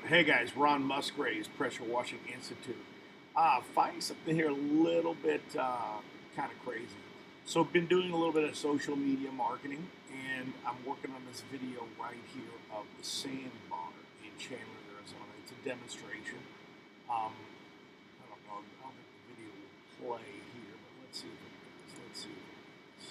Hey guys, Ron Musgraves, Pressure Washing Institute. Finding something here a little bit kind of crazy. So I've been doing a little bit of social media marketing, and I'm working on this video right here of the sandbar in Chandler, Arizona. It's a demonstration. I don't know. I don't think the video will play here, but let's see if it does. Let's see if it does.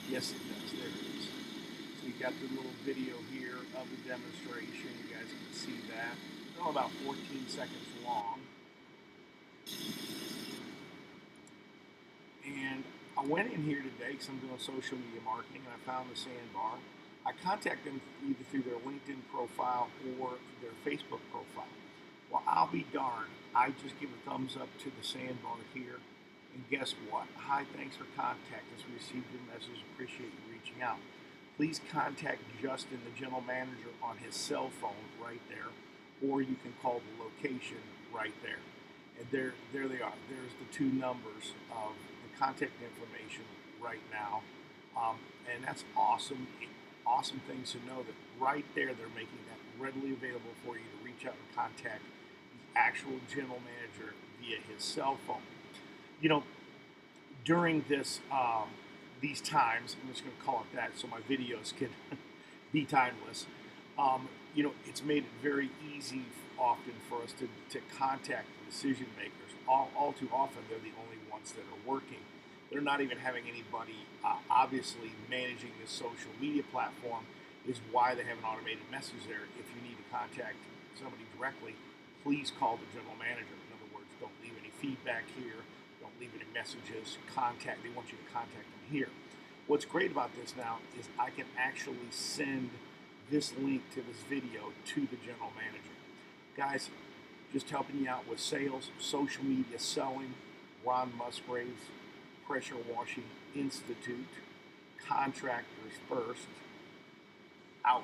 Yes, it does. There it is. So you got the little video here of the demonstration. You guys can see that. It's all about 14 seconds long. And I went in here today because I'm doing social media marketing, and I found the sandbar. I contact them either through their LinkedIn profile or their Facebook profile. Well, I'll be darned. I just give a thumbs up to the sandbar here. And guess what? Hi, thanks for contacting us. We received your message. Appreciate you reaching out. Please contact Justin, the general manager, on his cell phone right there, or you can call the location right there. And there they are. There's the two numbers of the contact information right now, and that's awesome. Awesome things to know that right there they're making that readily available for you to reach out and contact the actual general manager via his cell phone. You know, during these times, I'm just going to call it that, so my videos can be timeless. It's made it very easy often for us to contact the decision makers. All too often, they're the only ones that are working. They're not even having anybody obviously managing this social media platform. Is why they have an automated message there. If you need to contact somebody directly, please call the general manager. In other words, don't leave any feedback here. Don't leave any messages. They want you to contact them here. What's great about this now is I can actually send this link to this video to the general manager. Guys, just helping you out with sales, social media selling. Ron Musgraves, Pressure Washing Institute, Contractors First, out.